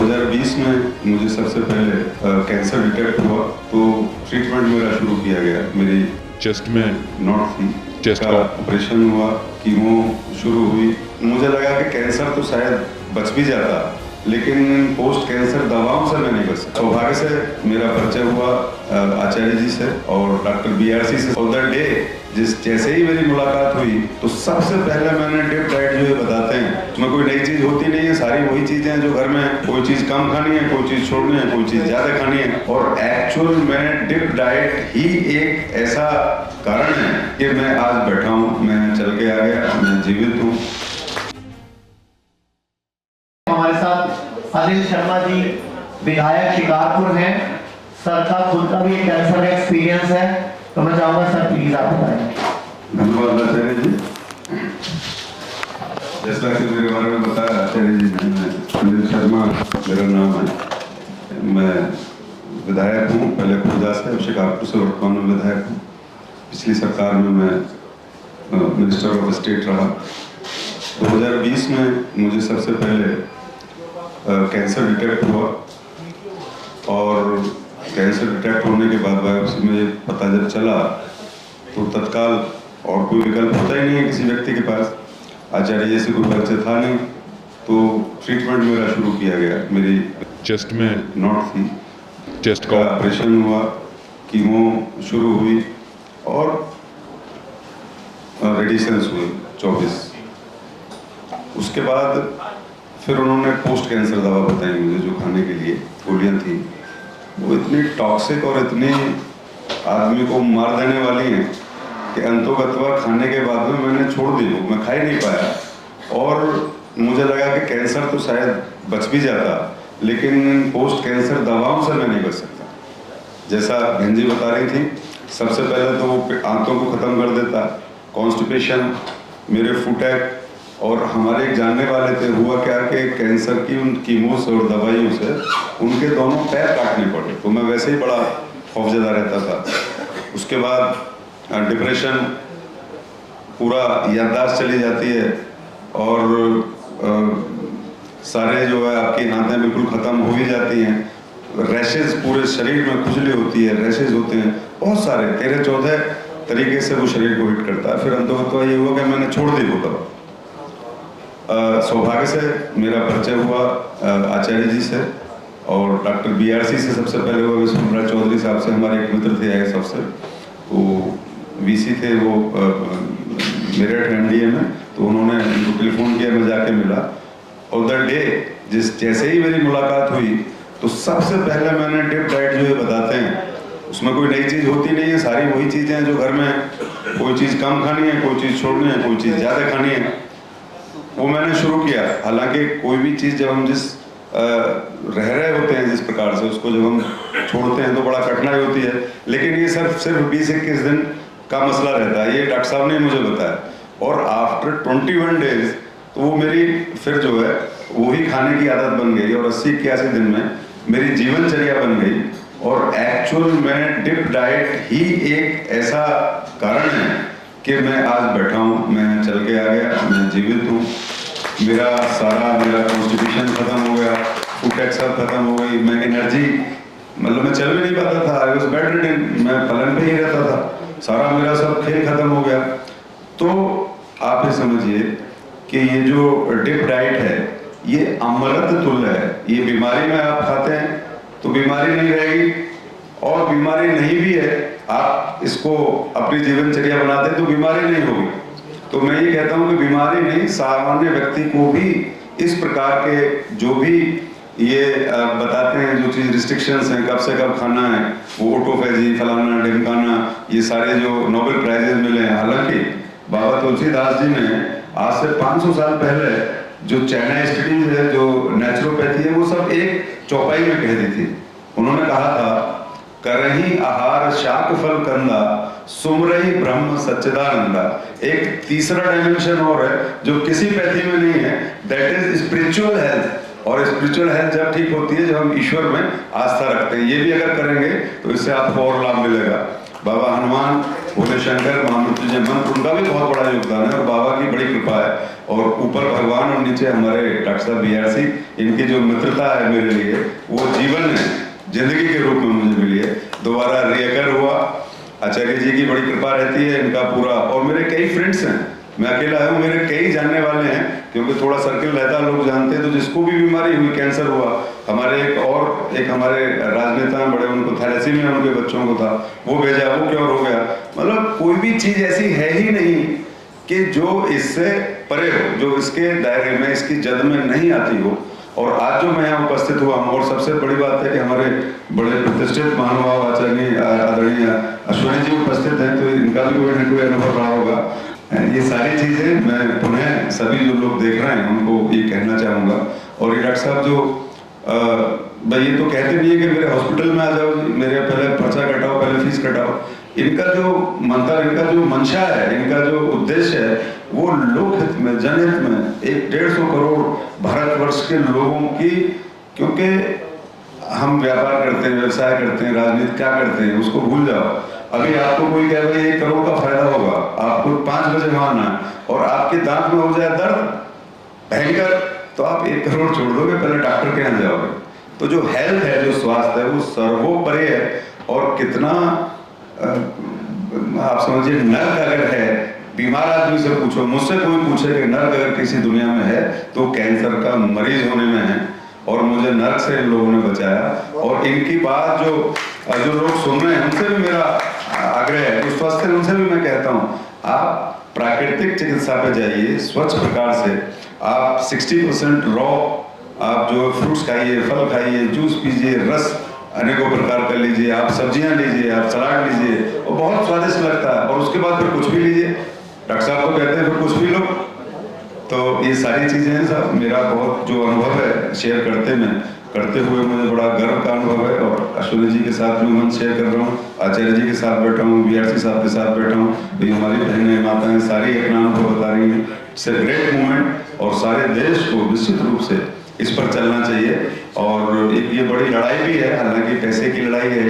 2020 में मुझे सबसे पहले कैंसर डिटेक्ट हुआ, तो ट्रीटमेंट मेरा शुरू किया गया। मेरी चेस्ट में नॉट थी, चेस्ट का ऑपरेशन हुआ, कीमो शुरू हुई। मुझे लगा कि कैंसर तो शायद बच भी जाता, लेकिन पोस्ट कैंसर दवाओं से मैं नहीं बच सकता। सौभाग्य से मेरा परिचय हुआ आचार्य जी से और डॉक्टर BRC से। और द डे जैसे ही मेरी मुलाकात हुई, तो सबसे पहले मैंने डिप डाइट जो ये बताते हैं, उसमें कोई नई चीज होती नहीं है, सारी वही चीजें हैं जो घर में, कोई चीज कम खानी है, कोई चीज छोड़नी है, कोई चीज ज्यादा खानी है। और एक्चुअल में डिप डाइट ही एक ऐसा कारण है कि मैं आज बैठा हूँ, मैं चल के आ गया, मैं जीवित हूँ। हमारे साथ अनिल शर्मा जी विधायक शिकारपुर हैं। सर का खुद का भी कैंसर का एक्सपीरियंस है, तो मैं चाहूंगा सर प्लीज आप बताएं। धन्यवाद आचार्य जी। जैसा कि मेरे बारे में बताया आचार्य जी ने, मैं अनिल शर्मा मेरा नाम है। मैं विधायक हूँ, पहले खुर्दा से, शिकारपुर से वर्तमान में विधायक हूँ। पिछली सरकार में मैं मिनिस्टर ऑफ स्टेट रहा। 2020 में मुझे सबसे पहले कैंसर डिटेक्ट हुआ, और कैंसर डिटेक्ट होने के बाद बायोप्सी में पता जब चला, तो तत्काल और कोई विकल्प होता ही नहीं है किसी व्यक्ति के पास, आचार्य जी से कोई परिचय था नहीं, तो ट्रीटमेंट मेरा शुरू किया गया। मेरी चेस्ट में नॉट थी, चेस्ट का ऑपरेशन हुआ, कीमो शुरू हुई और रेडिएशंस हुए 24। उसके बाद फिर उन्होंने पोस्ट कैंसर दवा बताई मुझे, जो खाने के लिए गोलियां थी। वो इतनी टॉक्सिक और इतनी आदमी को मार देने वाली हैं कि अंतोगत्वा खाने के बाद में मैंने छोड़ दी, वो मैं खा ही नहीं पाया। और मुझे लगा कि कैंसर तो शायद बच भी जाता, लेकिन पोस्ट कैंसर दवाओं से मैं नहीं बच सकता। जैसा बहन जी बता रही थी, सबसे पहले तो वो आंतों को ख़त्म कर देता, कॉन्स्टिपेशन, मेरे फुटैक। और हमारे एक जानने वाले थे, हुआ क्या कि कैंसर की उन कीमो से और दवाइयों से उनके दोनों पैर काटने पड़े, तो मैं वैसे ही बड़ा खौफजदा रहता था। उसके बाद डिप्रेशन, पूरा याददाश्त चली जाती है, और सारे जो है आपकी आंतें बिल्कुल ख़त्म हो ही जाती हैं। रैशेज पूरे शरीर में खुजली होती है, रैशेज होते हैं बहुत सारे, 13-14 तरीके से वो शरीर को हिट करता है। फिर अंततः ये हुआ कि मैंने छोड़ दी वो दवा। सौभाग्य से मेरा परिचय हुआ आचार्य जी से और डॉक्टर BRC से सबसे पहले हुआ। विश्वनाथ चौधरी साहब से, हमारे एक मित्र थे IAS अफसर, वो VC थे, वो मेरठ NDA में, तो उन्होंने उनको टेलीफोन किया, मैं जाके मिला। और द डे जैसे ही मेरी मुलाकात हुई, तो सबसे पहले मैंने डिप डाइट जो ये बताते हैं, उसमें कोई नई चीज़ होती नहीं है, सारी वही चीज़ें हैं जो घर में, कोई चीज़ कम खानी है, कोई चीज़ छोड़नी है, कोई चीज़ ज़्यादा खानी है, वो मैंने शुरू किया। हालांकि कोई भी चीज़ जब हम जिस रह रहे होते हैं जिस प्रकार से, उसको जब हम छोड़ते हैं तो बड़ा कठिनाई होती है, लेकिन ये सिर्फ 20-21 दिन का मसला रहता है, ये डॉक्टर साहब ने मुझे बताया। और आफ्टर 21 डेज तो वो मेरी फिर जो है वही खाने की आदत बन गई, और 80-81 दिन में मेरी जीवनचर्या बन गई। और एक्चुअल में डिप डाइट ही एक ऐसा कारण है कि मैं आज बैठा हूँ, मैं चल के आ गया, मैं जीवित हूँ। मेरा कॉन्स्टिपेशन खत्म हो गया, फुटैक सब खत्म हो गई, मैं एनर्जी, मतलब मैं चल भी नहीं पाता था, आई वाज बेड रिडन, मैं पलंग पे ही रहता था, सारा मेरा सब खेल खत्म हो गया। तो आप ये समझिए कि ये जो डिप डाइट है, ये अमृत तुल्य है। ये बीमारी में आप खाते हैं तो बीमारी नहीं रहेगी, और बीमारी नहीं भी है, आप इसको अपनी जीवनचर्या बनाते हैं तो बीमारी नहीं होगी। तो मैं ये कहता हूँ कि बीमारी नहीं, सामान्य व्यक्ति को भी इस प्रकार के जो भी ये बताते हैं, जो चीज़ रिस्ट्रिक्शंस हैं, कब से कब खाना है, वो ऑटोफेजी, फलाना ढिमकाना, ये सारे जो नोबेल प्राइजेज मिले हैं। हालांकि बाबा तुलसीदास जी ने आज से 500 साल पहले जो चाइना स्टडीज है, जो नेचुरोपैथी है, वो सब एक चौपाई में कह दी थी। उन्होंने कहा था, करही आहार शाक फल कंदा, सुमरही ब्रह्म सच्चिदानंदा। एक तीसरा डायमेंशन और है जो किसी पैथी में नहीं है, दैट इज स्पिरिचुअल हेल्थ। और स्पिरिचुअल हेल्थ जब ठीक होती है जब हम ईश्वर में आस्था रखते हैं। ये भी अगर करेंगे तो इससे आपको और लाभ मिलेगा। बाबा हनुमान भोले शंकर महामृत्युंजय मंत्र, उनका भी बहुत बड़ा योगदान है और बाबा की बड़ी कृपा है। और ऊपर भगवान और नीचे हमारे डॉक्टर साहब बीआरसी, इनकी जो मित्रता है मेरे लिए वो जीवन है, जिंदगी के रूप में मुझे मिली है। दोबारा रिएकर हुआ, आचार्य जी की बड़ी कृपा रहती है, इनका पूरा। और मेरे कई फ्रेंड्स हैं, मैं अकेला हूँ, मेरे कई जानने वाले हैं, क्योंकि थोड़ा सर्किल रहता है, लोग जानते हैं। तो जिसको भी बीमारी हुई, कैंसर हुआ, हमारे एक हमारे राजनेता हैं बड़े, उनको थैलेसीमिया उनके बच्चों को था, वो भेजा, वो क्योर हो गया। मतलब कोई भी चीज ऐसी है ही नहीं कि जो इससे परे हो, जो इसके दायरे में, इसकी जद में नहीं आती हो। और आज जो मैं यहाँ उपस्थित हुआ हूँ, और सबसे बड़ी बात है कि हमारे बड़े प्रतिष्ठित महानुभाव आचार्य आदरणीय अश्विनी जी उपस्थित हैं, तो इनका भी कोई न कोई अनुभव रहा होगा। ये सारी चीजें मैं पुनः सभी जो लोग देख रहे हैं उनको ये कहना चाहूँगा। और ये डॉक्टर साहब जो भाई ये तो कहते नहीं है कि मेरे हॉस्पिटल में आ जाओ, मेरे पहले पर्चा कटाओ, पहले फीस कटाओ। इनका जो मंत्र, इनका जो मंशा है, इनका जो उद्देश्य है, वो लोकहित में, जनहित में 150 करोड़ भारतवर्ष के लोगों की, क्योंकि हम व्यापार करते हैं, व्यवसाय करते हैं, राजनीति क्या करते हैं, उसको भूल जाओ। अभी आपको कोई कहे भाई 1 करोड़ का फायदा होगा, आपको 5 बजे वहां आना है और आपके दांत में हो जाए दर्द भयंकर, तो आप 1 करोड़ छोड़ दोगे, पहले डॉक्टर के यहाँ जाओगे। तो जो हेल्थ है, जो स्वास्थ्य है, वो सर्वोपरि है। और कितना आप समझिए, नर्क अगर है, बीमार आदमी से पूछो, मुझसे कोई पूछे कि नर्क अगर किसी दुनिया में है तो कैंसर का मरीज होने में है। और मुझे नर्क से इन लोगों ने बचाया। और इनकी बात जो लोग सुन रहे हैं, उनसे भी मेरा आग्रह है, जो स्वस्थ है उनसे भी मैं कहता हूँ, आप प्राकृतिक चिकित्सा पे जाइए, स्वच्छ प्रकार से। आप 60% रॉ, आप जो फ्रूट्स खाइए, फल खाइए, जूस पीजिए, रस अनेकों प्रकार का लीजिए, आप सब्जियां लीजिए, आप सलाद लीजिए, और बहुत स्वादिष्ट लगता है। और उसके बाद फिर कुछ भी लीजिए, डॉक्टर साहब तो कहते हैं फिर कुछ भी लो। तो ये सारी चीजें हैं साहब, मेरा बहुत जो अनुभव है शेयर करते हुए मुझे बड़ा गर्व का अनुभव है। और अश्विनी जी के साथ मैं मंच शेयर कर रहा हूँ, आचार्य जी के साथ बैठा हूँ, बीआरसी साहब के साथ बैठा हूँ, भाई हमारी बहनें माताएं सारी अपना अनुभव बता रही हैं। इट्स ए ग्रेट मूवमेंट और सारे देश को निश्चित रूप से इस पर चलना चाहिए। और ये बड़ी लड़ाई भी है, हालांकि पैसे की लड़ाई है,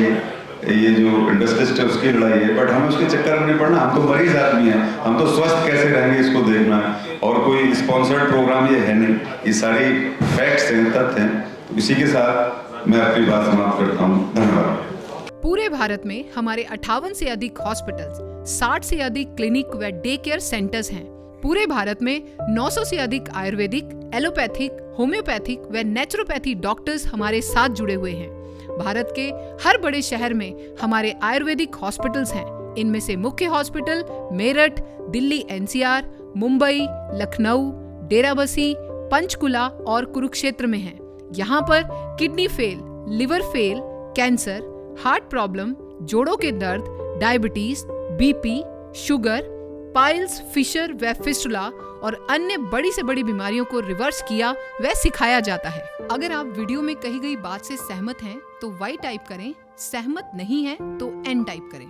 ये जो इंडस्ट्रिस्ट है उसकी लड़ाई है, बट हम उसके चक्कर में नहीं पड़ना। हम तो मरीज आदमी हैं, हम तो स्वस्थ कैसे रहेंगे इसको देखना है। और कोई स्पॉन्सर्ड प्रोग्राम ये है नहीं, ये सारी फैक्ट्स हैं, तथ्य हैं। तो इसी के साथ मैं अपनी बात समाप्त करता हूँ। धन्यवाद। पूरे भारत में हमारे 58 से अधिक हॉस्पिटल्स, 60 से अधिक क्लिनिक व डे केयर सेंटर्स हैं। पूरे भारत में 900 से अधिक आयुर्वेदिक, एलोपैथिक, होम्योपैथिक व नेचुरोपैथी डॉक्टर्स हमारे साथ जुड़े हुए हैं। भारत के हर बड़े शहर में हमारे आयुर्वेदिक हॉस्पिटल्स हैं। इनमें से मुख्य हॉस्पिटल मेरठ, दिल्ली एनसीआर, मुंबई, लखनऊ, डेराबसी, पंचकुला और कुरुक्षेत्र में हैं। यहाँ पर kidney fail, liver fail, cancer, heart problem, जोड़ों के दर्द, diabetes, BP, sugar, piles, fissure व फिस्टुला और अन्य बड़ी से बड़ी बीमारियों को रिवर्स किया व सिखाया जाता है। अगर आप वीडियो में कही गई बात से सहमत हैं तो Y टाइप करें, सहमत नहीं हैं तो N टाइप करें।